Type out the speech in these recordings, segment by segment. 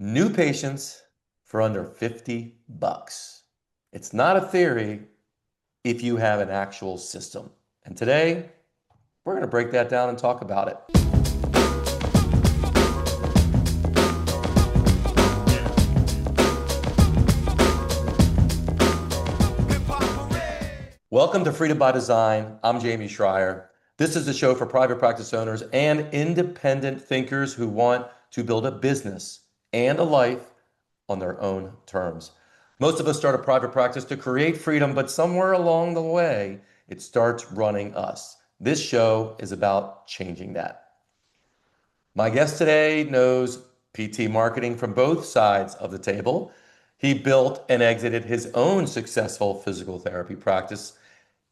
New patients for under 50 bucks. It's not a theory if you have an actual system. And today, we're going to break that down and talk about it. Welcome to Freedom by Design. I'm Jamey Schrier. This is a show for private practice owners and independent thinkers who want to build a business and a life on their own terms. Most of us start a private practice to create freedom, but somewhere along the way, it starts running us. This show is about changing that. My guest today knows PT marketing from both sides of the table. He built and exited his own successful physical therapy practice,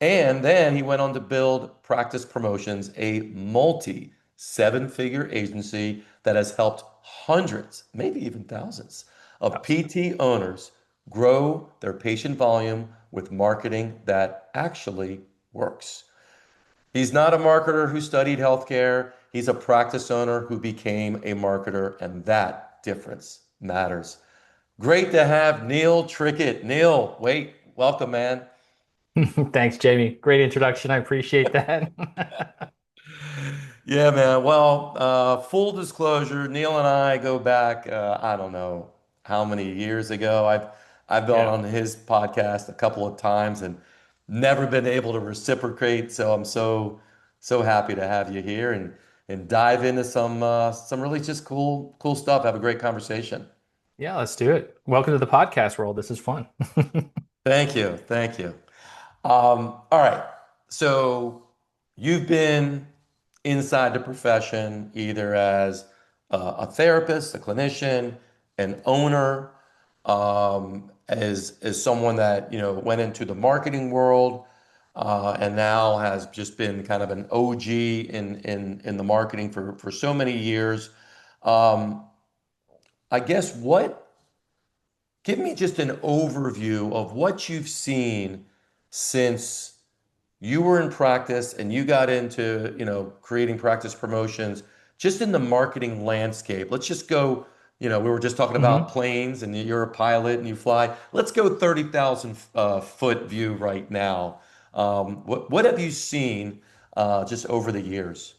and then he went on to build Practice Promotions, a multi seven-figure agency that has helped hundreds, maybe even thousands, of PT owners grow their patient volume with marketing that actually works. He's not a marketer who studied healthcare. He's a practice owner who became a marketer, and that difference matters. Great to have Neil Trickett. Neil, wait, welcome, man. Thanks, Jamie. Great introduction. I appreciate that. Yeah, man. Well, full disclosure, Neil and I go back, I don't know how many years ago. I've been Yeah. on his podcast a couple of times and never been able to reciprocate. So I'm so happy to have you here and dive into some really just cool stuff. Have a great conversation. Yeah, let's do it. Welcome to the podcast world. This is fun. Thank you, thank you. All right. So you've been inside the profession either as a therapist, a clinician, an owner, as someone that went into the marketing world, and now has just been kind of an OG in the marketing for so many years. Um, I guess give me just an overview of what you've seen since you were in practice and you got into, creating Practice Promotions, just in the marketing landscape. Let's just go, we were just talking about hmm planes and you're a pilot and you fly. Let's go 30,000 foot view right now. What have you seen just over the years?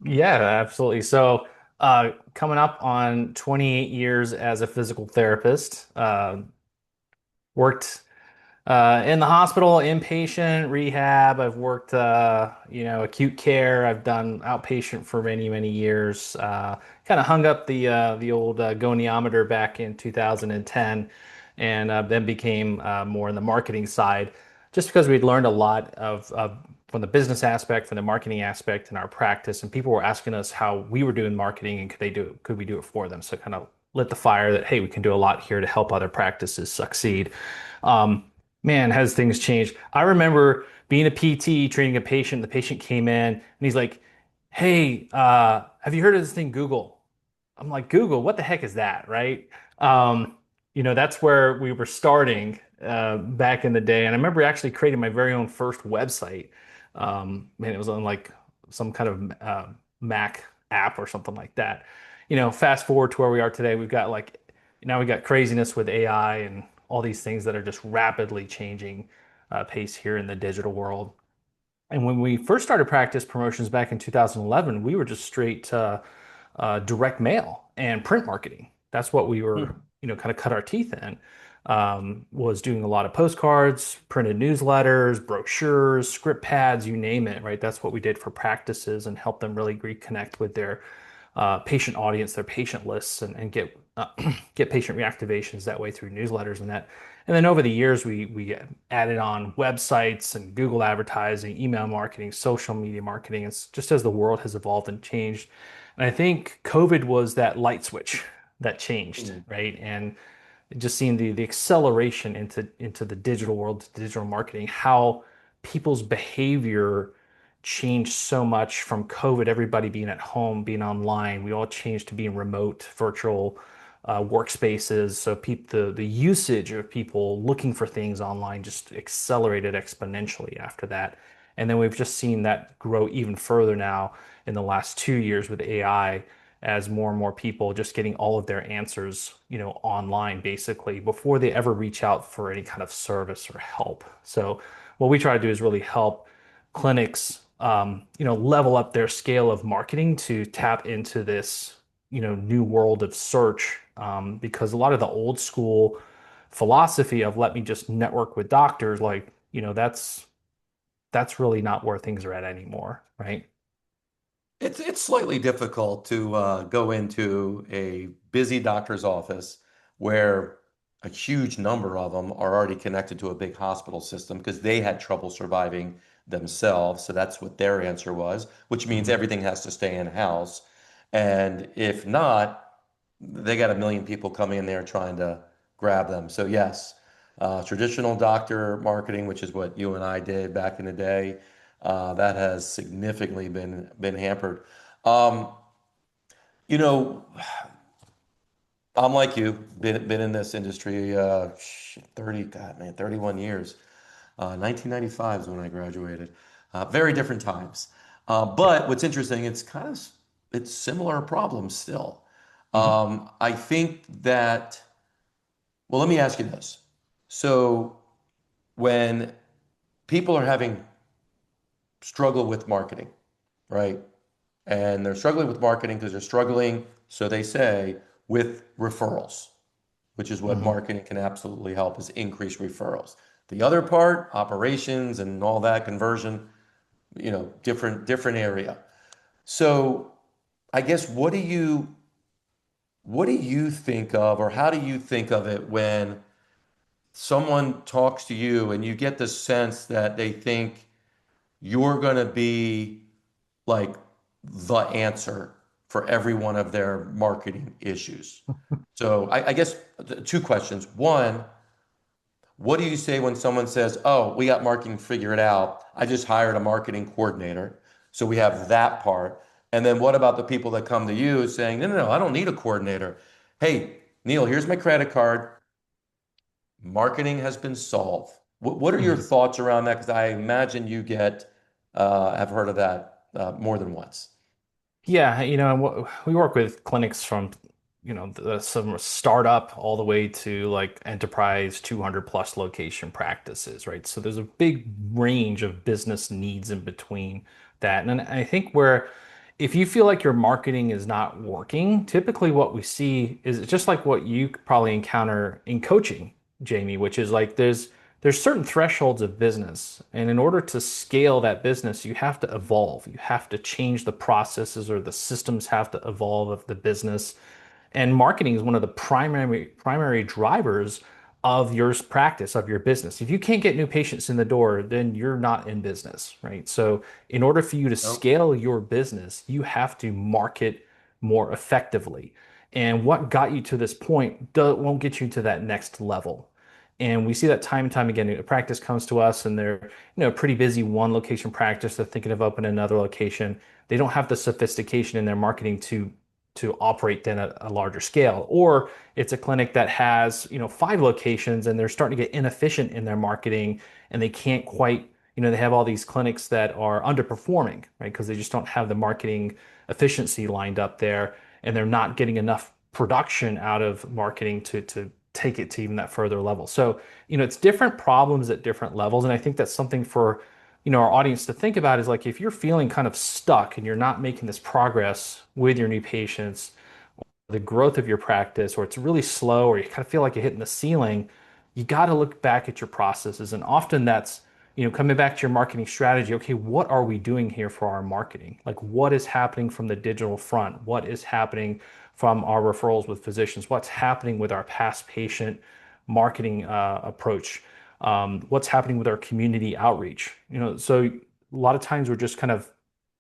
Yeah, absolutely. So, coming up on 28 years as a physical therapist, worked in the hospital, inpatient, rehab. I've worked, acute care. I've done outpatient for many, many years. Kind of hung up the old goniometer back in 2010, and then became more in the marketing side, just because we'd learned a lot of from the business aspect, from the marketing aspect in our practice, and people were asking us how we were doing marketing and could we do it for them? So kind of lit the fire that hey, we can do a lot here to help other practices succeed. Um, Man, has things changed? I remember being a PT, treating a patient. The patient came in and he's like, "Hey, have you heard of this thing, Google?" I'm like, "Google? What the heck is that?" Right? That's where we were starting back in the day. And I remember actually creating my very own first website. Man, it was on like some kind of Mac app or something like that. Fast forward to where we are today, we've got like now we got craziness with AI and all these things that are just rapidly changing pace here in the digital world. And when we first started Practice Promotions back in 2011, we were just straight direct mail and print marketing. That's what we were, Hmm. kind of cut our teeth in. Was doing a lot of postcards, printed newsletters, brochures, script pads, you name it, right? That's what we did for practices and help them really reconnect with their patient audience, their patient lists, and get get patient reactivations that way through newsletters and that. And then over the years, we added on websites and Google advertising, email marketing, social media marketing. It's just as the world has evolved and changed. And I think COVID was that light switch that changed, Hmm. right? And just seeing the acceleration into the digital world, to digital marketing, how people's behavior changed so much from COVID, everybody being at home, being online. We all changed to being remote, virtual workspaces. So the usage of people looking for things online just accelerated exponentially after that. And then we've just seen that grow even further now in the last 2 years with AI as more and more people just getting all of their answers, online basically before they ever reach out for any kind of service or help. So what we try to do is really help clinics, level up their scale of marketing to tap into this, new world of search, because a lot of the old school philosophy of let me just network with doctors, like, that's really not where things are at anymore, right? It's slightly difficult to go into a busy doctor's office where a huge number of them are already connected to a big hospital system because they had trouble surviving themselves. So that's what their answer was, which means Mhm. everything has to stay in-house. And if not, they got a million people coming in there trying to grab them. So yes, traditional doctor marketing, which is what you and I did back in the day, that has significantly been hampered. Um, you know, I'm like you, been in this industry 30, God, man, 31 years. 1995 is when I graduated. Very different times. Yeah. But what's interesting, it's similar problems still. Mhm. I think that, well, let me ask you this. So when people are having struggle with marketing, right? And they're struggling with marketing because they're struggling, so they say, with referrals, which is what Mhm. marketing can absolutely help is increase referrals. The other part, operations and all that conversion, different area. So I guess what do you think of, or how do you think of it when someone talks to you and you get the sense that they think you're going to be like the answer for every one of their marketing issues? So I guess two questions. One, what do you say when someone says, "Oh, we got marketing figured out. I just hired a marketing coordinator." So we have that part. And then what about the people that come to you saying, "No, no, no, I don't need a coordinator. Hey, Neil, here's my credit card. Marketing has been solved." What are your Mhm. thoughts around that? Because I imagine you have heard of that more than once. Yeah, and we work with clinics from, some startup all the way to like enterprise 200 plus location practices, right? So there's a big range of business needs in between that. And I think where if you feel like your marketing is not working, typically what we see is just like what you could probably encounter in coaching, Jamie, which is like there's certain thresholds of business. And in order to scale that business, you have to evolve. You have to change the processes or the systems have to evolve of the business. And marketing is one of the primary drivers of your practice, of your business. If you can't get new patients in the door, then you're not in business, right? So in order for you to Nope. scale your business, you have to market more effectively. And what got you to this point won't get you to that next level. And we see that time and time again. A practice comes to us and they're, pretty busy one location practice. They're thinking of opening another location. They don't have the sophistication in their marketing to operate then at a larger scale. Or it's a clinic that has, five locations and they're starting to get inefficient in their marketing and they can't quite, they have all these clinics that are underperforming, right? Because they just don't have the marketing efficiency lined up there and they're not getting enough production out of marketing to take it to even that further level. So, it's different problems at different levels. And I think that's something for, our audience to think about is like if you're feeling kind of stuck and you're not making this progress with your new patients, the growth of your practice, or it's really slow, or you kind of feel like you're hitting the ceiling, you got to look back at your processes. And often that's, coming back to your marketing strategy. Okay, what are we doing here for our marketing? Like, what is happening from the digital front? What is happening from our referrals with physicians? What's happening with our past patient marketing approach? What's happening with our community outreach? So a lot of times we're just kind of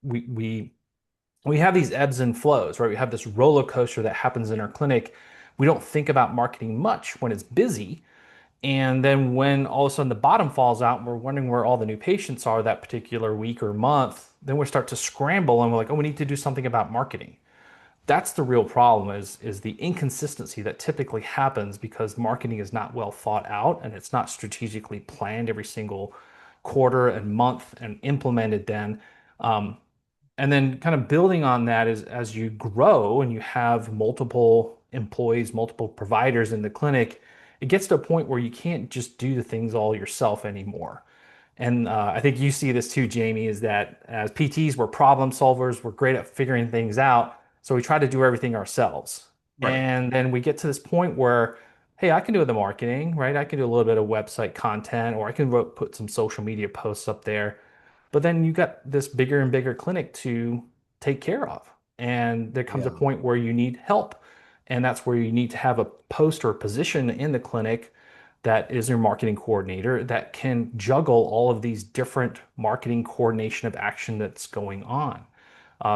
we have these ebbs and flows, right? We have this roller coaster that happens in our clinic. We don't think about marketing much when it's busy. And then when all of a sudden the bottom falls out and we're wondering where all the new patients are that particular week or month, then we start to scramble and we're like, oh, we need to do something about marketing. That's the real problem is the inconsistency that typically happens because marketing is not well thought out and it's not strategically planned every single quarter and month and implemented then. And then kind of building on that is as you grow and you have multiple employees, multiple providers in the clinic, it gets to a point where you can't just do the things all yourself anymore. And I think you see this too, Jamie, is that as PTs, we're problem solvers, we're great at figuring things out. So we try to do everything ourselves. Right. And then we get to this point where, hey, I can do the marketing, right? I can do a little bit of website content, or I can put some social media posts up there. But then you got this bigger and bigger clinic to take care of. And there comes a Yeah. point where you need help. And that's where you need to have a post or a position in the clinic that is your marketing coordinator that can juggle all of these different marketing coordination of action that's going on.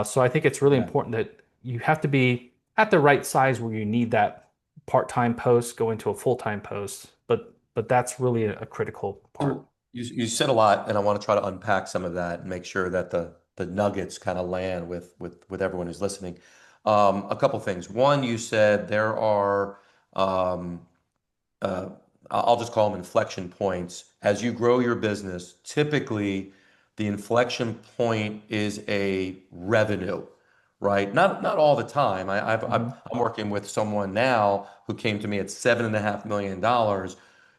So I think it's really Yeah. important that you have to be at the right size where you need that part-time post go into a full-time post, but that's really a critical part. So you said a lot, and I want to try to unpack some of that and make sure that the nuggets kind of land with everyone who's listening. A couple things. One, you said there are um, uh, I'll just call them inflection points. As you grow your business, typically the inflection point is a revenue, right? Not all the time. Mhm. I'm working with someone now who came to me at $7.5 million.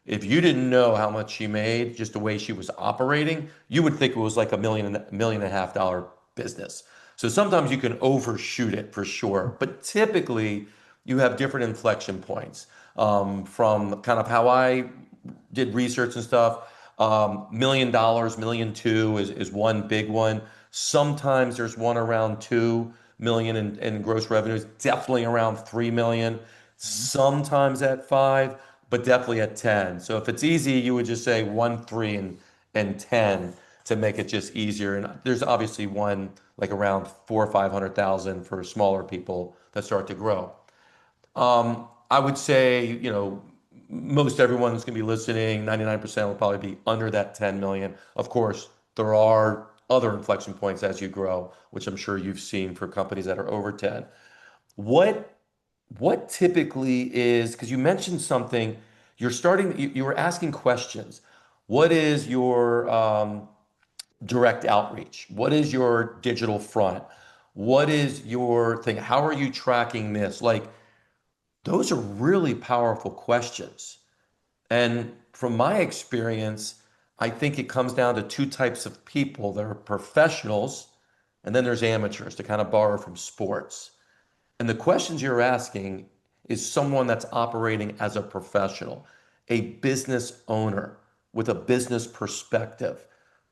If you didn't know how much she made, just the way she was operating, you would think it was like $1.5 million business. So sometimes you can overshoot it for sure, but typically you have different inflection points from kind of how I did research and stuff. $1 million, million two is one big one. Sometimes there's one around 2 million in gross revenues, definitely around 3 million, Mhm. sometimes at five, but definitely at 10. So if it's easy, you would just say one, three, and 10 to make it just easier. And there's obviously one like around 400,000 or 500,000 for smaller people that start to grow. I would say, most everyone that's going to be listening, 99% will probably be under that 10 million. Of course, there are other inflection points as you grow, which I'm sure you've seen for companies that are over 10. What what typically is, because you mentioned something, you were asking questions. What is your direct outreach? What is your digital front? What is your thing? How are you tracking this? Like, those are really powerful questions. And from my experience, I think it comes down to two types of people. There are professionals, and then there's amateurs, to kind of borrow from sports. And the questions you're asking is someone that's operating as a professional, a business owner with a business perspective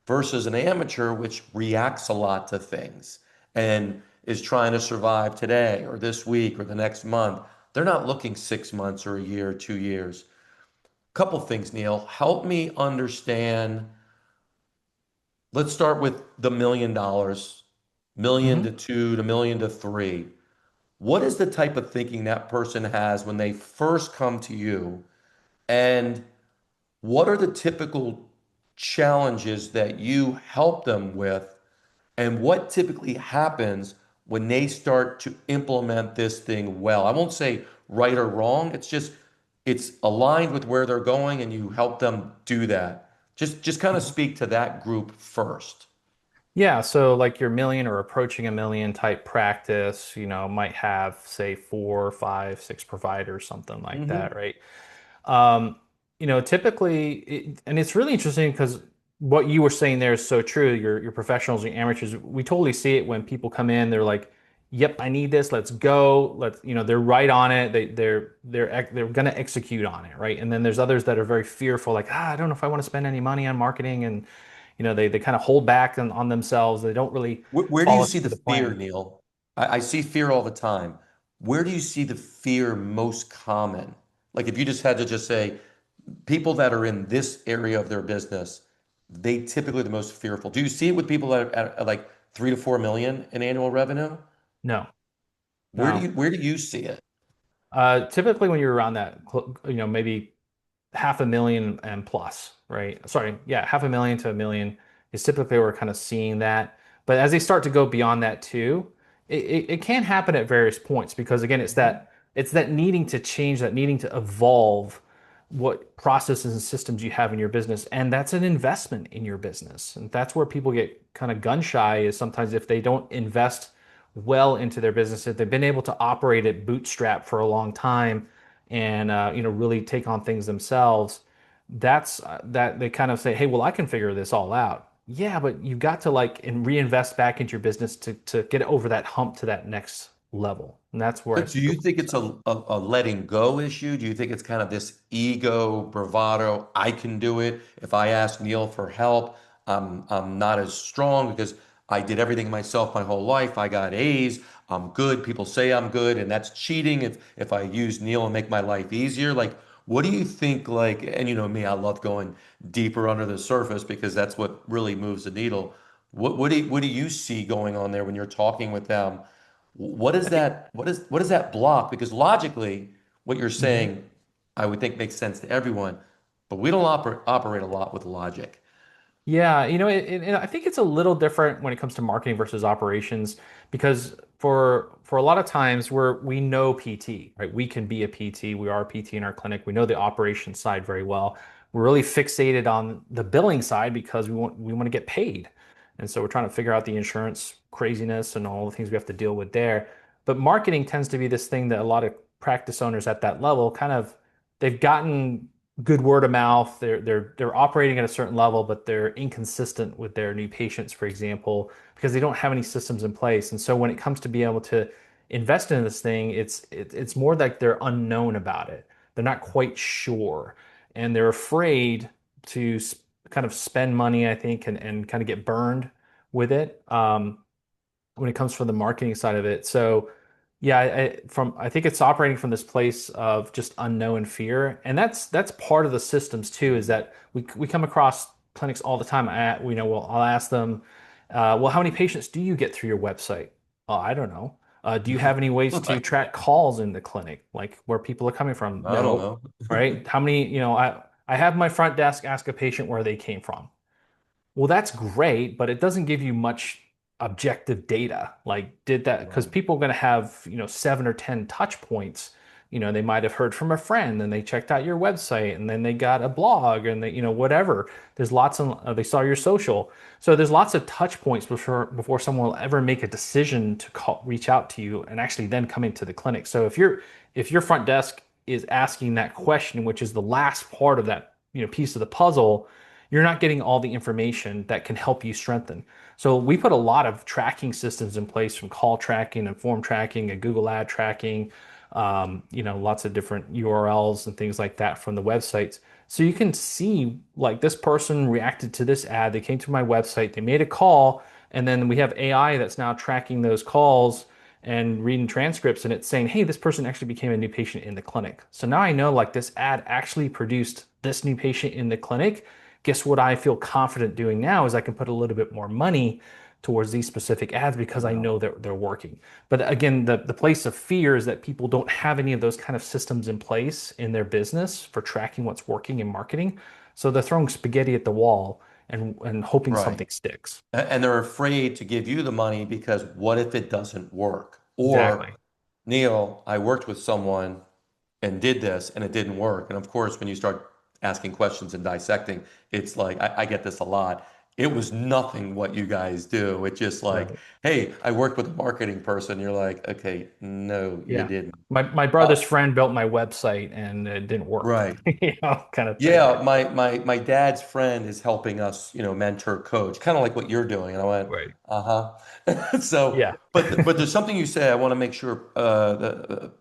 versus an amateur, which reacts a lot to things and is trying to survive today or this week or the next month. They're not looking 6 months or a year or 2 years. Couple things, Neil. Help me understand. Let's start with the $1 million, million to Mhm. two to million to three. What is the type of thinking that person has when they first come to you? And what are the typical challenges that you help them with? And what typically happens when they start to implement this thing well? I won't say right or wrong. It's just it's aligned with where they're going and you help them do that. Just kind of speak to that group first. Yeah, so like your million or approaching a million type practice, might have, say, four, five, six providers, something like that, Hmm. right? Typically, and it's really interesting because what you were saying there is so true. Your professionals, your amateurs, we totally see it when people come in. They're like, "Yep, I need this. Let's go." They're right on it. They're gonna execute on it, right? And then there's others that are very fearful, like, I don't know if I want to spend any money on marketing, and they kind of hold back on themselves. They don't really Where do you follow see the through the fear, plan. Neil? I see fear all the time. Where do you see the fear most common? Like if you just had to just say, people that are in this area of their business, they typically are the most fearful. Do you see it with people that are at like 3 to 4 million in annual revenue? No, Where do no. you see it? Typically, when you're around that, maybe half a million and plus, right? Sorry, yeah, half a million to a million is typically where we're kind of seeing that. But as they start to go beyond that too, it can happen at various points because again, it's Mhm. that needing to change, that needing to evolve. what processes and systems you have in your business. And that's an investment in your business. And that's where people get kind of gun shy is sometimes if they don't invest well into their business, if they've been able to operate it bootstrap for a long time and really take on things themselves, that's that they kind of say, hey, well, I can figure this all out. Yeah, but you've got to like and reinvest back into your business to get over that hump to that next level. And that's where So I do think a you lot think of it's stuff. a letting go issue? Do you think it's kind of this ego, bravado, I can do it? If I ask Neil for help, I'm not as strong because I did everything myself my whole life. I got A's. I'm good. People say I'm good, and that's cheating if I use Neil and make my life easier. Like, what do you think, like, and you know me, I love going deeper under the surface because that's what really moves the needle. What do you see going on there when you're talking with them? What is I think. that? What is that block? Because logically, what you're Mhm. saying, I would think makes sense to everyone, but we don't operate a lot with logic. Yeah, I think it's a little different when it comes to marketing versus operations because for a lot of times we know PT, right? We can be a PT. We are a PT in our clinic. We know the operations side very well. We're really fixated on the billing side because we want to get paid. And so we're trying to figure out the insurance craziness and all the things we have to deal with there. But marketing tends to be this thing that a lot of practice owners at that level kind of they've gotten good word of mouth. They're operating at a certain level, but they're inconsistent with their new patients, for example, because they don't have any systems in place. And so when it comes to being able to invest in this thing, it's more like they're unknown about it. They're not quite sure, and they're afraid to kind of spend money, I think, and kind of get burned with it. When it comes from the marketing side of it. So yeah, I think it's operating from this place of just unknown fear, and that's part of the systems too. Is that we come across clinics all the time. Well, I'll ask them, well, how many patients do you get through your website? Oh, I don't know. Do you have any ways to Right. track calls in the clinic, like where people are coming from? I don't No. know. Right? How many? I have my front desk ask a patient where they came from. Well, that's great, but it doesn't give you much objective data. Like, did that, because Right. people are going to have, 7 or 10 touch points. They might have heard from a friend and they checked out your website and then they got a blog and whatever. There's lots of, they saw your social. So there's lots of touch points before someone will ever make a decision to reach out to you and actually then come into the clinic. So if your front desk is asking that question, which is the last part of that, piece of the puzzle, you're not getting all the information that can help you strengthen. So we put a lot of tracking systems in place from call tracking and form tracking and Google ad tracking, lots of different URLs and things like that from the websites. So you can see like this person reacted to this ad, they came to my website, they made a call, and then we have AI that's now tracking those calls and reading transcripts and it's saying, hey, this person actually became a new patient in the clinic. So now I know like this ad actually produced this new patient in the clinic. Guess what I feel confident doing now is I can put a little bit more money towards these specific ads because I Wow. know that they're working. But again, the place of fear is that people don't have any of those kind of systems in place in their business for tracking what's working in marketing. So they're throwing spaghetti at the wall and hoping Right. something sticks. And they're afraid to give you the money because what if it doesn't work? Or, Exactly. Neil, I worked with someone and did this and it didn't work. And of course, when you start asking questions and dissecting, it's like, I get this a lot. It was nothing what you guys do. It's just like, Right. hey, I worked with a marketing person. You're like, okay, no, you Yeah. didn't. My Uh, brother's friend built my website and it didn't work, right. kind of thing. Yeah, my dad's friend is helping us, mentor coach, kind of like what you're doing. And I went, Right. uh-huh. So, Yeah. but there's something you say. I want to make sure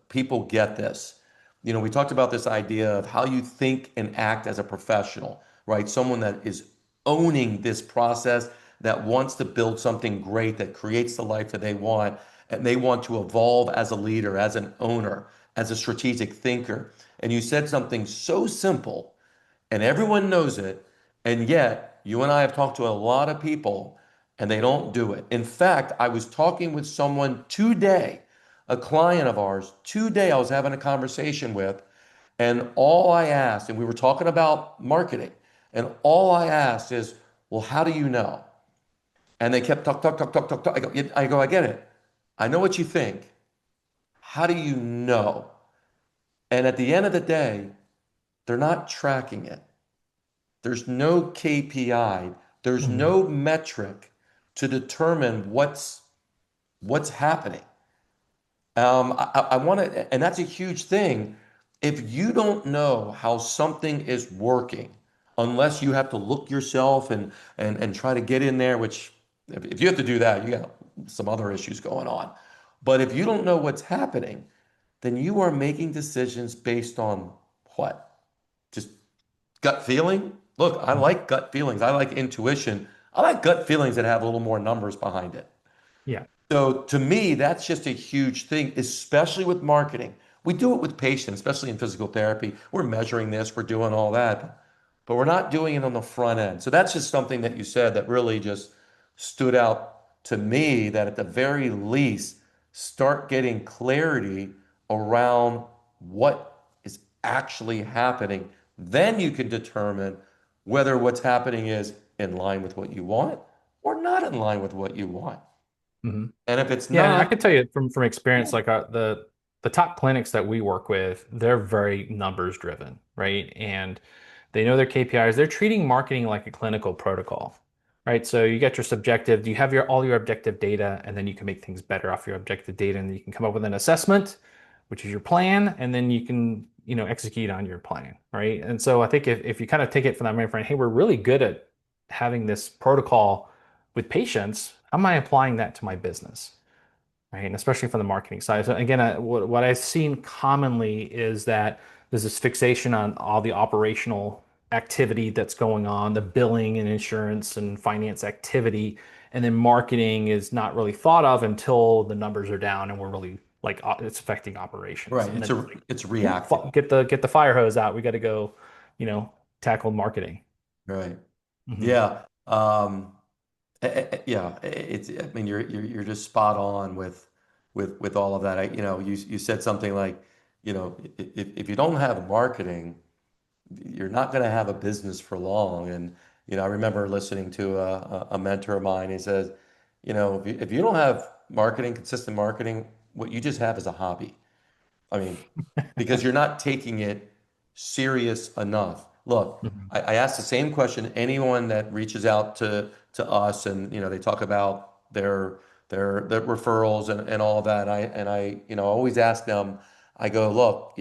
people get this. We talked about this idea of how you think and act as a professional, right? Someone that is owning this process, that wants to build something great, that creates the life that they want, and they want to evolve as a leader, as an owner, as a strategic thinker. And you said something so simple and everyone knows it. And yet, you and I have talked to a lot of people and they don't do it. In fact, I was talking with someone today, a client of ours, today, I was having a conversation with, and all I asked, and we were talking about marketing, and all I asked is, well, how do you know? And they kept talk, talk, talk, talk, talk, talk. I get it. I know what you think. How do you know? And at the end of the day, they're not tracking it. There's no KPI. There's Hmm. no metric to determine what's happening. I want to, and that's a huge thing. If you don't know how something is working, unless you have to look yourself and try to get in there, which if you have to do that, you got some other issues going on. But if you don't know what's happening, then you are making decisions based on what? Just gut feeling? Look, I like gut feelings. I like intuition. I like gut feelings that have a little more numbers behind it. Yeah. So to me, that's just a huge thing, especially with marketing. We do it with patients, especially in physical therapy. We're measuring this, we're doing all that, but we're not doing it on the front end. So that's just something that you said that really just stood out to me, that at the very least, start getting clarity around what is actually happening. Then you can determine whether what's happening is in line with what you want or not in line with what you want. Hmm. And if it's Yeah, and I not, can tell you from yeah, experience, like the top clinics that we work with, they're very numbers driven, right? And they know their KPIs. They're treating marketing like a clinical protocol, right? So you get your subjective, you have your all your objective data, and then you can make things better off your objective data, and you can come up with an assessment, which is your plan, and then you can, execute on your plan, right? And so I think if you kind of take it from that main frame, hey, we're really good at having this protocol with patients. How am I applying that to my business? Right? And especially from the marketing side. So again, what I've seen commonly is that there's this fixation on all the operational activity that's going on, the billing and insurance and finance activity, and then marketing is not really thought of until the numbers are down and we're really like it's affecting operations. right. And then it's like, It's "Ooh, reactive. get the fire hose out. We got to go, you know, tackle marketing." Right. Hmm. Yeah. Yeah. It's, I mean, you're just spot on with all of that. You said something like, if you don't have marketing, you're not going to have a business for long. And, I remember listening to a mentor of mine. He says, if you don't have marketing, consistent marketing, what you just have is a hobby. I mean, because you're not taking it serious enough. Look, Hmm. I ask the same question anyone that reaches out to us, and they talk about their referrals and all of that. And I always ask them, I go, look,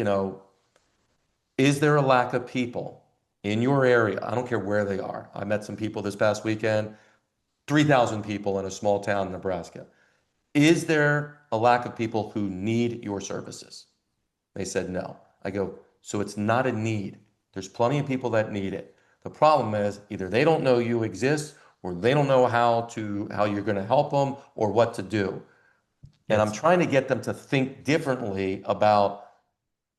is there a lack of people in your area? I don't care where they are. I met some people this past weekend, 3,000 people in a small town in Nebraska. Is there a lack of people who need your services? They said no. I go, so it's not a need. There's plenty of people that need it. The problem is either they don't know you exist or they don't know how you're going to help them or what to do. And I'm Yes. trying to get them to think differently about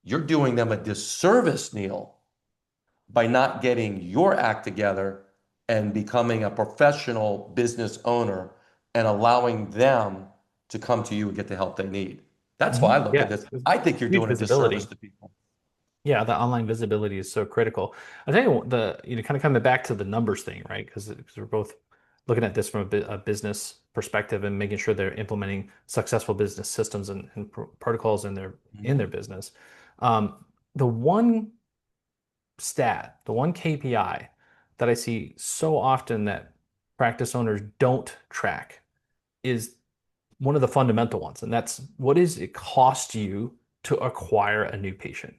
you're doing them a disservice, Neil, by not getting your act together and becoming a professional business owner and allowing them to come to you and get the help they need. That's why I look at Yeah. this. I think you're Huge doing a disservice visibility. to people. Yeah, the online visibility is so critical. I tell you, kind of coming back to the numbers thing, right? Because we're both looking at this from a business perspective and making sure they're implementing successful business systems and protocols in their Mhm. business. The one the one KPI that I see so often that practice owners don't track is one of the fundamental ones, and that's what does it cost you to acquire a new patient?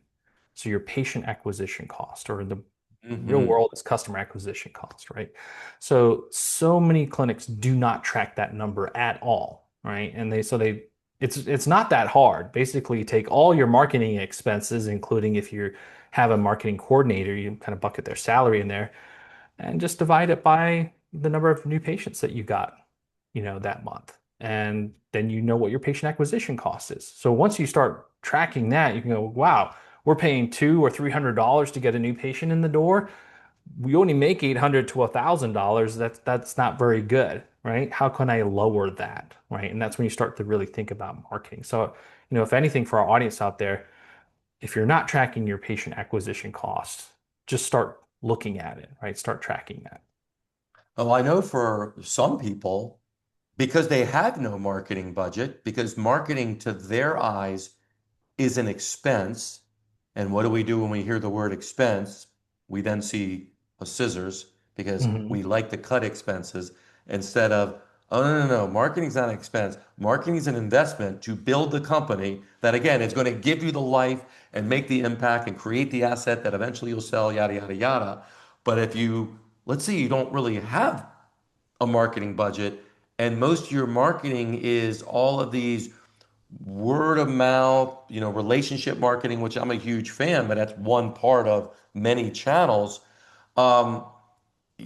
So your patient acquisition cost, or in the real Mhm. world, it's customer acquisition cost, right? So many clinics do not track that number at all, right? And it's not that hard. Basically, you take all your marketing expenses, including if you have a marketing coordinator, you kind of bucket their salary in there, and just divide it by the number of new patients that you got, that month. And then you know what your patient acquisition cost is. So once you start tracking that, you can go, wow, we're paying $200 or $300 to get a new patient in the door. We only make $800 to $1,000. That's not very good, right? How can I lower that, right? And that's when you start to really think about marketing. So, if anything for our audience out there, if you're not tracking your patient acquisition costs, just start looking at it, right? Start tracking that. Oh, I know for some people, because they have no marketing budget, because marketing to their eyes is an expense, And what do we do when we hear the word expense? We then see a scissors because Hmm. we like to cut expenses instead of, oh, no, no, no, marketing's not an expense. Marketing is an investment to build the company that, again, is going to give you the life and make the impact and create the asset that eventually you'll sell, yada, yada, yada. But if you, let's say you don't really have a marketing budget, and most of your marketing is all of these word of mouth, relationship marketing, which I'm a huge fan, but that's one part of many channels. Um,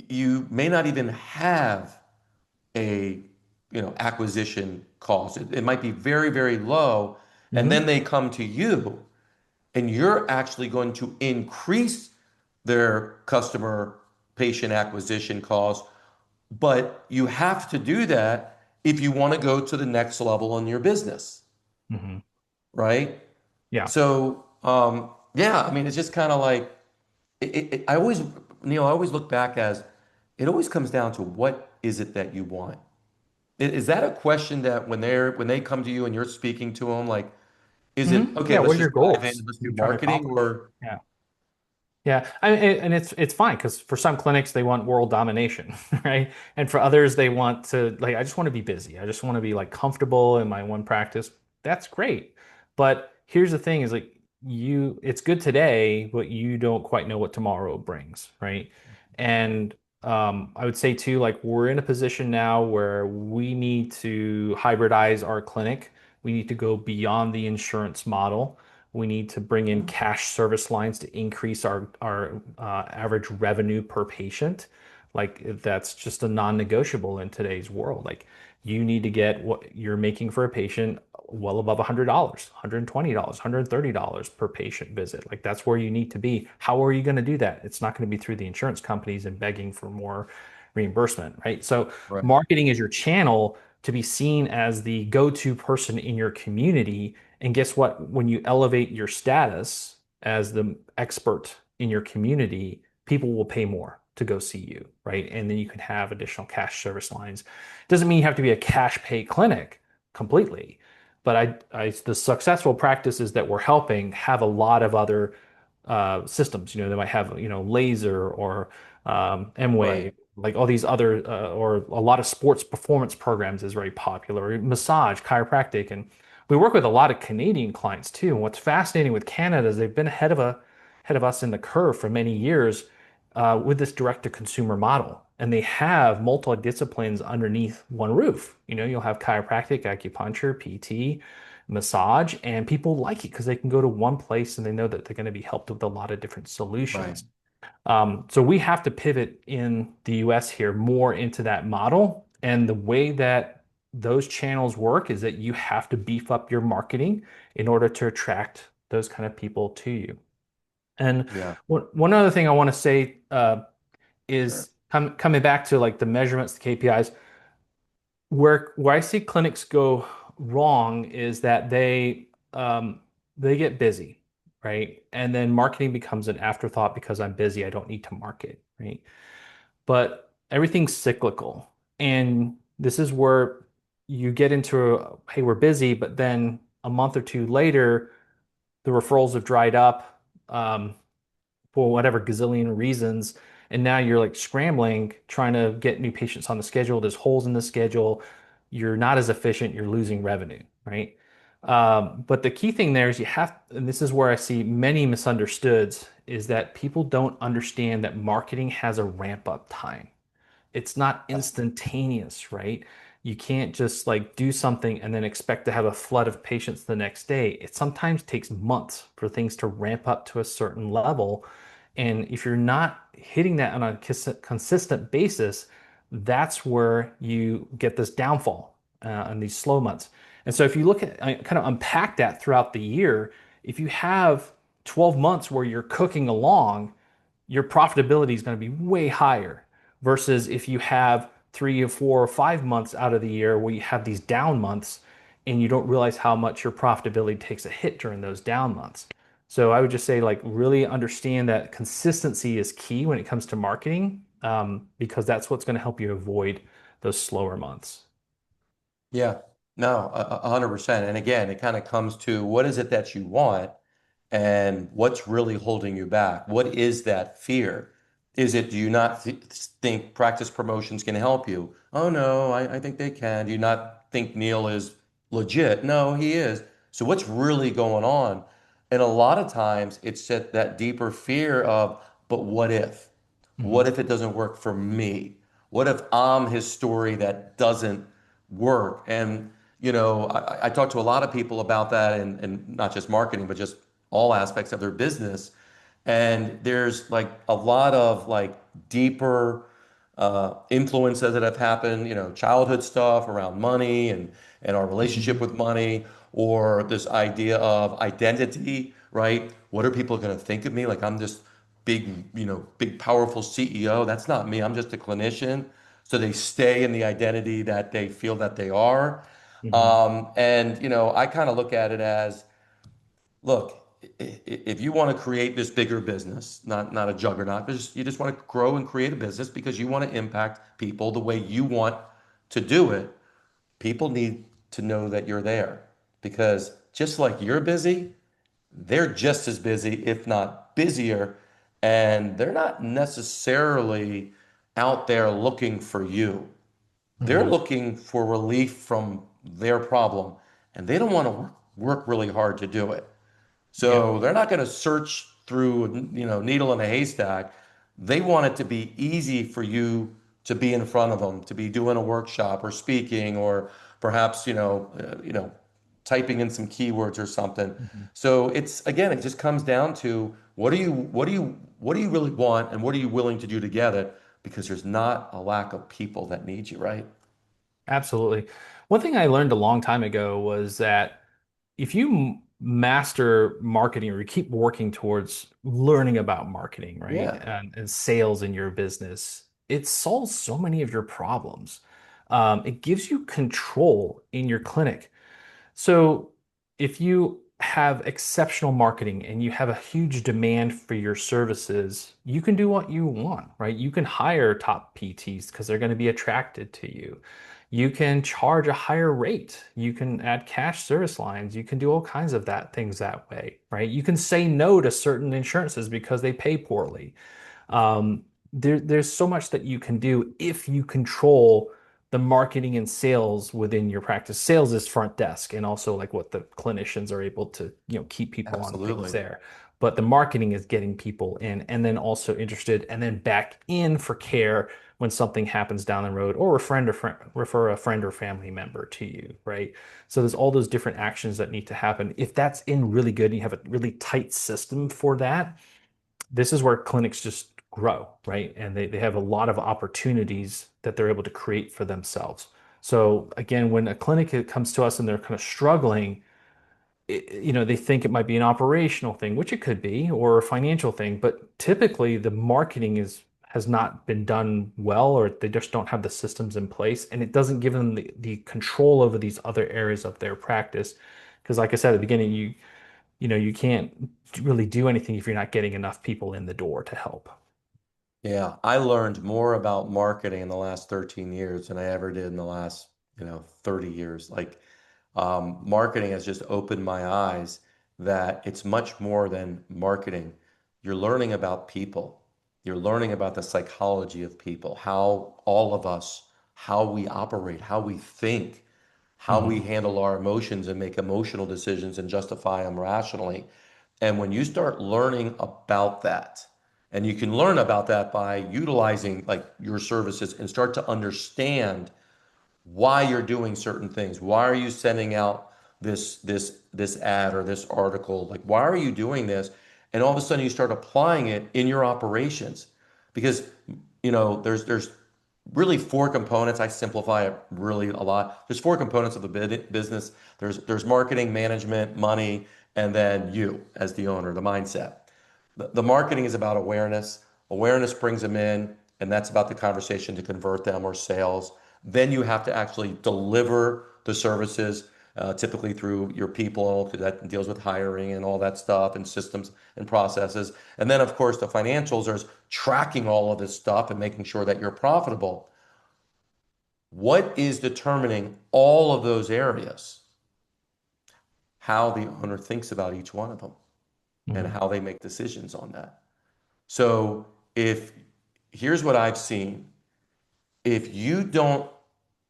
you may not even have a, acquisition cost. It might be very, very low, and then Hmm. they come to you, and you're actually going to increase their customer patient acquisition costs, but you have to do that if you want to go to the next level in your business, Hmm. right? Yeah. So, yeah, I mean, it's just kind of like I always, Neil, I always look back as it always comes down to what is it that you want? Is that a question that when they come to you and you're speaking to them, like, is it okay? Yeah. What Let's are your just dive in, goals let's do you're trying to marketing, accomplish? or Yeah. Yeah, and it's fine because for some clinics they want world domination, right? And for others they want to like I just want to be busy. I just want to be like comfortable in my one practice. That's great. But here's the thing is like it's good today, but you don't quite know what tomorrow brings, right? And I would say too, like we're in a position now where we need to hybridize our clinic. We need to go beyond the insurance model. We need to bring in cash service lines to increase our average revenue per patient. Like that's just a non-negotiable in today's world. Like you need to get what you're making for a patient well above $100, $120, $130 per patient visit. Like that's where you need to be. How are you going to do that? It's not going to be through the insurance companies and begging for more reimbursement, right? So right, marketing is your channel to be seen as the go-to person in your community. And guess what? When you elevate your status as the expert in your community, people will pay more to go see you, right? And then you can have additional cash service lines. Doesn't mean you have to be a cash pay clinic completely, but the successful practices that we're helping have a lot of other systems. They might have, laser or right, M-Wave, like all these other, or a lot of sports performance programs is very popular, massage, chiropractic. And we work with a lot of Canadian clients too. And what's fascinating with Canada is they've been ahead of us in the curve for many years with this direct to consumer model. And they have multiple disciplines underneath one roof. You'll have chiropractic, acupuncture, PT, massage, and people like it because they can go to one place and they know that they're going to be helped with a lot of different right. solutions. So we have to pivot in the US here more into that model. And the way that those channels work is that you have to beef up your marketing in order to attract those kind of people to you. And Yeah, one other thing I want to say sure. is coming back to like the measurements, the KPIs, where I see clinics go wrong is that they get busy, right? And then marketing becomes an afterthought because I'm busy, I don't need to market, right? But everything's cyclical. And this is where you get into hey, we're busy, but then a month or two later, the referrals have dried up. For whatever gazillion reasons. And now you're like scrambling, trying to get new patients on the schedule. There's holes in the schedule. You're not as efficient. You're losing revenue, right? But the key thing there is you have, and this is where I see many misunderstoods, is that people don't understand that marketing has a ramp up time. It's not instantaneous, right? You can't just like do something and then expect to have a flood of patients the next day. It sometimes takes months for things to ramp up to a certain level. And if you're not hitting that on a consistent basis, that's where you get this downfall in these slow months. And so if you look at kind of unpack that throughout the year, if you have 12 months where you're cooking along, your profitability is going to be way higher versus if you have 3 or 4 or 5 months out of the year where you have these down months and you don't realize how much your profitability takes a hit during those down months. So I would just say like really understand that consistency is key when it comes to marketing because that's what's going to help you avoid those slower months. Yeah, no, 100%. And again, it kind of comes to what is it that you want? And what's really holding you back? What is that fear? Is it, do you not think practice promotions can help you? Oh, no, I think they can. Do you not think Neil is legit? No, he is. So what's really going on? And a lot of times it's that deeper fear of, but what if? What Hmm. if it doesn't work for me? What if I'm his story that doesn't work? And, I talk to a lot of people about that and not just marketing, but just all aspects of their business. And there's like a lot of like deeper influences that have happened, childhood stuff around money and our relationship Hmm. with money, or this idea of identity, right? What are people going to think of me? Like I'm this big, big powerful CEO. That's not me. I'm just a clinician. So they stay in the identity that they feel that they are. Hmm. And I kind of look at it as, look, if you want to create this bigger business, not a juggernaut, but you just want to grow and create a business because you want to impact people the way you want to do it, people need to know that you're there. Because just like you're busy, they're just as busy, if not busier, and they're not necessarily out there looking for you. They're Hmm. looking for relief from their problem, and they don't want to work really hard to do it. Yeah. So they're not going to search through, needle in a haystack. They want it to be easy for you to be in front of them, to be doing a workshop or speaking, or perhaps, typing in some keywords or something. Hmm. So it's again, it just comes down to what do you really want and what are you willing to do to get it? Because there's not a lack of people that need you, right? Absolutely. One thing I learned a long time ago was that if you master marketing or you keep working towards learning about marketing, right, Yeah, and sales in your business, it solves so many of your problems. It gives you control in your clinic. So if you have exceptional marketing and you have a huge demand for your services, you can do what you want, right? You can hire top PTs because they're going to be attracted to you. You can charge a higher rate. You can add cash service lines. You can do all kinds of things that way, right? You can say no to certain insurances because they pay poorly. There's so much that you can do if you control the marketing and sales within your practice. Sales is front desk and also like what the clinicians are able to, keep people on things absolutely. there. But the marketing is getting people in and then also interested and then back in for care when something happens down the road or refer a friend or family member to you, right? So there's all those different actions that need to happen. If that's in really good and you have a really tight system for that, this is where clinics just grow, right? And they have a lot of opportunities that they're able to create for themselves. So again, when a clinic comes to us and they're kind of struggling, they think it might be an operational thing, which it could be, or a financial thing, but typically the marketing has not been done well, or they just don't have the systems in place, and it doesn't give them the control over these other areas of their practice. Because like I said at the beginning, you can't really do anything if you're not getting enough people in the door to help. Yeah, I learned more about marketing in the last 13 years than I ever did in the last, 30 years. Like, marketing has just opened my eyes that it's much more than marketing. You're learning about people. You're learning about the psychology of people, how all of us, how we operate, how we think, how we Hmm. handle our emotions and make emotional decisions and justify them rationally. And when you start learning about that, and you can learn about that by utilizing like your services and start to understand why you're doing certain things. Why are you sending out this ad or this article? Like, why are you doing this? And all of a sudden you start applying it in your operations. Because, there's really four components. I simplify it really a lot. There's four components of the business. There's marketing, management, money, and then you as the owner, the mindset. The marketing is about awareness. Awareness brings them in, and that's about the conversation to convert them or sales. Then you have to actually deliver the services, typically through your people, because that deals with hiring and all that stuff, and systems and processes. And then, of course, the financials are tracking all of this stuff and making sure that you're profitable. What is determining all of those areas? How the owner thinks about each one of them. and Hmm. how they make decisions on that. So if here's what I've seen, if you don't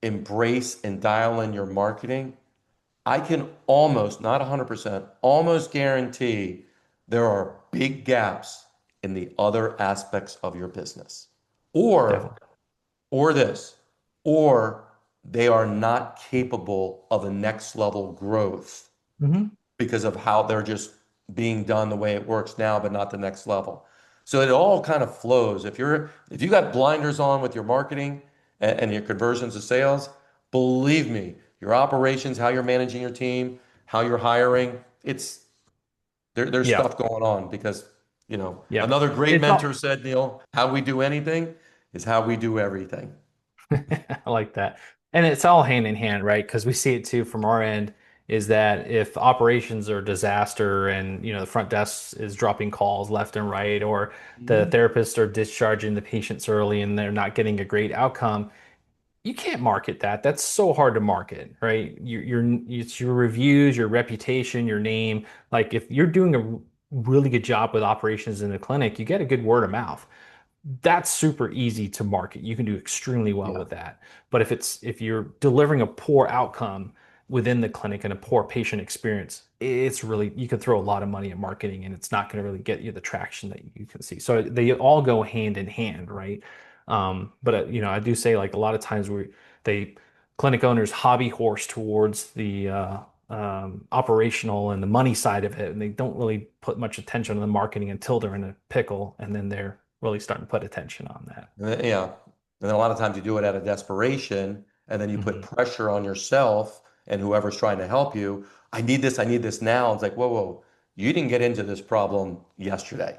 embrace and dial in your marketing, I can almost, not 100%, almost guarantee there are big gaps in the other aspects of your business. Or, Definitely. or this, or they are not capable of a next level growth Hmm. because of how they're just being done the way it works now, but not the next level. So it all kind of flows. If you got blinders on with your marketing and your conversions of sales, believe me, your operations, how you're managing your team, how you're hiring, there's Yeah. stuff going on because, Yeah. another great It's mentor all, said, Neil, how we do anything is how we do everything. I like that. And it's all hand in hand, right? Because we see it too from our end is that if operations are a disaster and the front desk is dropping calls left and right, or the Mhm. therapists are discharging the patients early and they're not getting a great outcome, you can't market that. That's so hard to market, right? It's your reviews, your reputation, your name. Like if you're doing a really good job with operations in the clinic, you get a good word of mouth. That's super easy to market. You can do extremely well Yeah. with that. But if you're delivering a poor outcome within the clinic and a poor patient experience, it's really you can throw a lot of money at marketing and it's not going to really get you the traction that you can see. So they all go hand in hand, right? But I do say like a lot of times they clinic owners hobby horse towards the operational and the money side of it, and they don't really put much attention on the marketing until they're in a pickle, and then they're really starting to put attention on that. Yeah. And then a lot of times you do it out of desperation, and then you put Hmm. pressure on yourself and whoever's trying to help you. I need this now. It's like, whoa, whoa, you didn't get into this problem yesterday.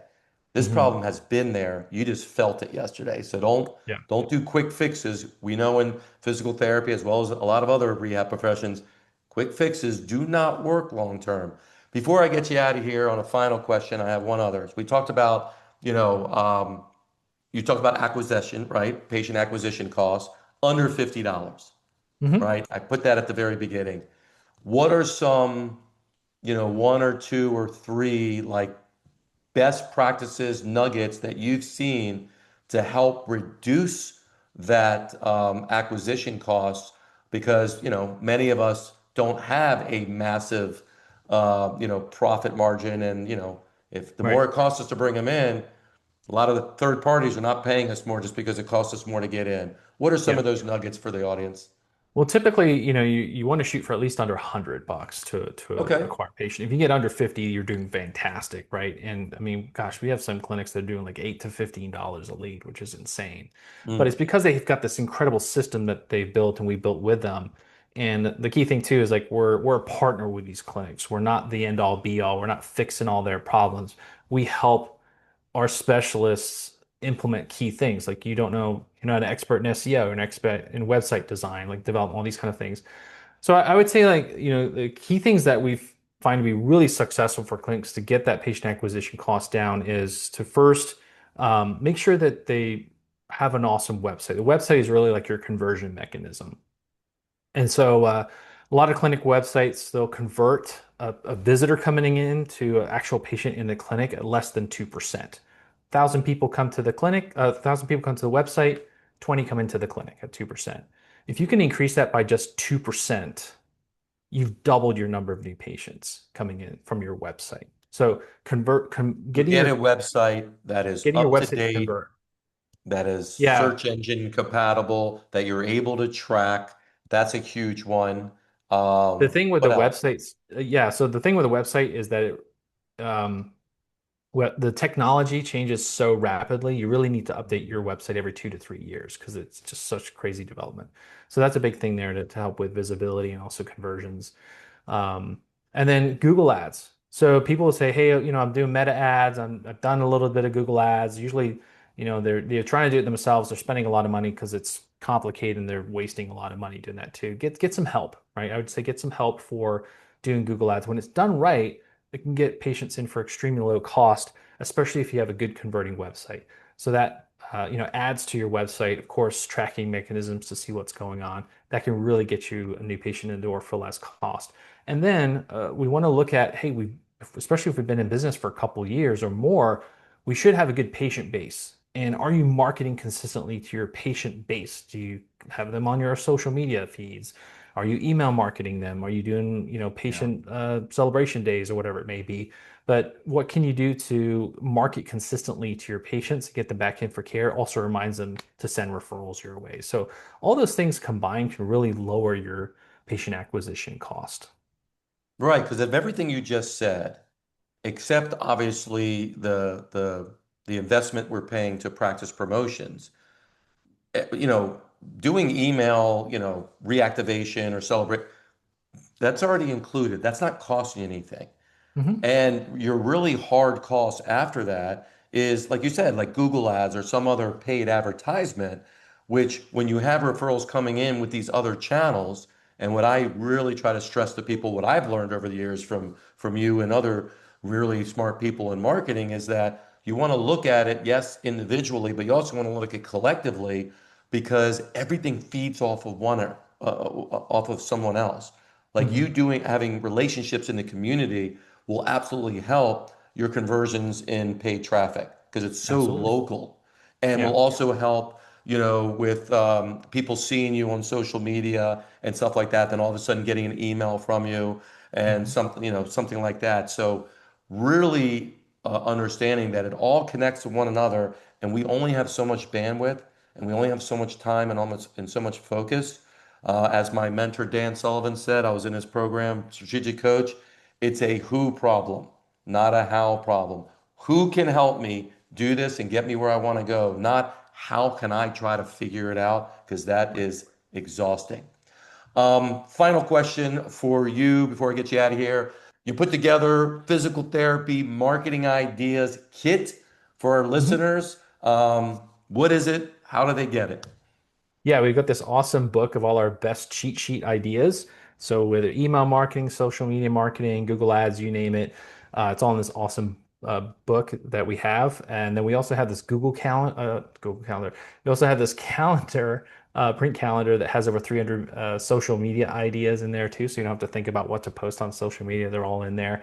This Hmm. problem has been there. You just felt it yesterday. So Yeah. don't do quick fixes. We know in physical therapy, as well as a lot of other rehab professions, quick fixes do not work long term. Before I get you out of here on a final question, I have one other. We talked about, you know, you talked about acquisition, right? Patient acquisition costs under $50, Hmm. right? I put that at the very beginning. What are some, one or two or three like best practices, nuggets that you've seen to help reduce that acquisition costs? Because, many of us don't have a massive, profit margin. And, if the more Right. it costs us to bring them in, a lot of the third parties are not paying us more just because it costs us more to get in. What are some Yeah. of those nuggets for the audience? Well, typically, you want to shoot for at least under $100 to Okay. acquire a patient. If you get under 50, you're doing fantastic, right? And I mean, gosh, we have some clinics that are doing like $8 to $15 a lead, which is insane. But it's Mm. because they've got this incredible system that they've built and we built with them. And the key thing too is like we're a partner with these clinics. We're not the end all be all. We're not fixing all their problems. We help our specialists implement key things. Like you don't know, you're not an expert in SEO, an expert in website design, like develop all these kind of things. So I would say like, the key things that we find to be really successful for clinics to get that patient acquisition cost down is to first make sure that they have an awesome website. The website is really like your conversion mechanism. And so a lot of clinic websites, they'll convert a visitor coming in to an actual patient in the clinic at less than 2%. 1,000 people come to the clinic, 1,000 people come to the website, 20 come into the clinic at 2%. If you can increase that by just 2%, you've doubled your number of new patients coming in from your website. So So get a website that is getting your up to website to date, convert. that is Yeah. search engine compatible, that you're able to track. That's a huge one. The thing with the What else? websites, yeah. So the thing with the website is that um, well, the technology changes so rapidly. You really need to update your website every 2 to 3 years because it's just such crazy development. So that's a big thing there to help with visibility and also conversions. Um, and then Google Ads. So people will say, hey, I'm doing meta ads. I've done a little bit of Google Ads. Usually, they're trying to do it themselves. They're spending a lot of money because it's complicated and they're wasting a lot of money doing that too. Get some help, right? I would say get some help for doing Google Ads. When it's done right, it can get patients in for extremely low cost, especially if you have a good converting website. So that adds to your website, of course, tracking mechanisms to see what's going on. That can really get you a new patient in the door for less cost. And then we want to look at, hey, especially if we've been in business for a couple years or more, we should have a good patient base. And are you marketing consistently to your patient base? Do you have them on your social media feeds? Are you email marketing them? Are you doing, Yeah. patient celebration days or whatever it may be? But what can you do to market consistently to your patients, get them back in for care? Also reminds them to send referrals your way. So all those things combined can really lower your patient acquisition cost. Right, because of everything you just said, except obviously the investment we're paying to practice promotions, you know, doing email, reactivation or celebrate, that's already included. That's not costing you anything. Hmm. And your really hard cost after that is, like you said, like Google ads or some other paid advertisement, which when you have referrals coming in with these other channels, and what I really try to stress to people, what I've learned over the years from you and other really smart people in marketing is that you want to look at it, yes, individually, but you also want to look at it collectively because everything feeds off of off of someone else. Like Hmm. you having relationships in the community will absolutely help your conversions in paid traffic because it's so Absolutely. local and will Yeah. also help, with people seeing you on social media and stuff like that, then all of a sudden getting an email from you and Hmm. something, something like that. So really understanding that it all connects to one another and we only have so much bandwidth and we only have so much time and so much focus. As my mentor Dan Sullivan said, I was in his program, Strategic Coach. It's a who problem, not a how problem. Who can help me do this and get me where I want to go? Not how can I try to figure it out? Because that is exhausting. Final question for you before I get you out of here. You put together physical therapy marketing ideas kit for our Hmm. listeners. What is it? How do they get it? Yeah, we've got this awesome book of all our best cheat sheet ideas. So whether email marketing, social media marketing, Google Ads, you name it, it's all in this awesome book that we have. And then we also have this Google Calendar. We also have this calendar, print calendar that has over 300 social media ideas in there too. So you don't have to think about what to post on social media. They're all in there.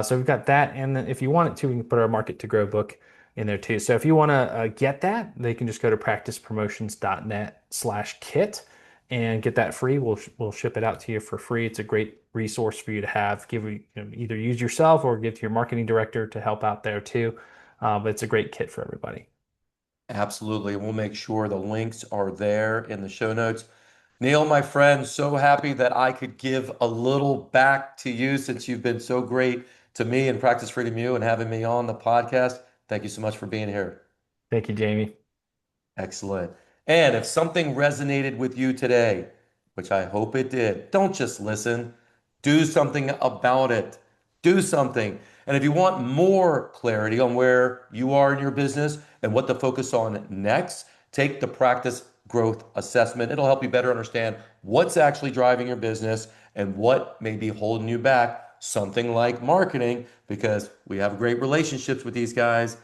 So we've got that. And then if you want it to, we can put our Market to Grow book in there too. So if you want to get that, they can just go to practicepromotions.net/kit and get that free. We'll ship it out to you for free. It's a great resource for you to have. Either use yourself or give to your marketing director to help out there too. But it's a great kit for everybody. Absolutely. We'll make sure the links are there in the show notes. Neil, my friend, so happy that I could give a little back to you since you've been so great to me and Practice Freedom U and having me on the podcast. Thank you so much for being here. Thank you, Jamie. Excellent. And if something resonated with you today, which I hope it did, don't just listen, do something about it. Do something. And if you want more clarity on where you are in your business and what to focus on next, take the practice growth assessment. It'll help you better understand what's actually driving your business and what may be holding you back. Something like marketing, because we have great relationships with these guys.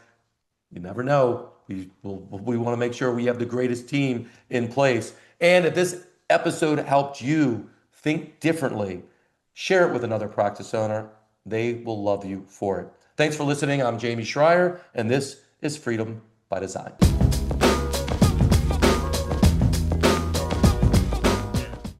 You never know. We want to make sure we have the greatest team in place. And if this episode helped you think differently, share it with another practice owner. They will love you for it. Thanks for listening. I'm Jamey Schrier, and this is Freedom by Design.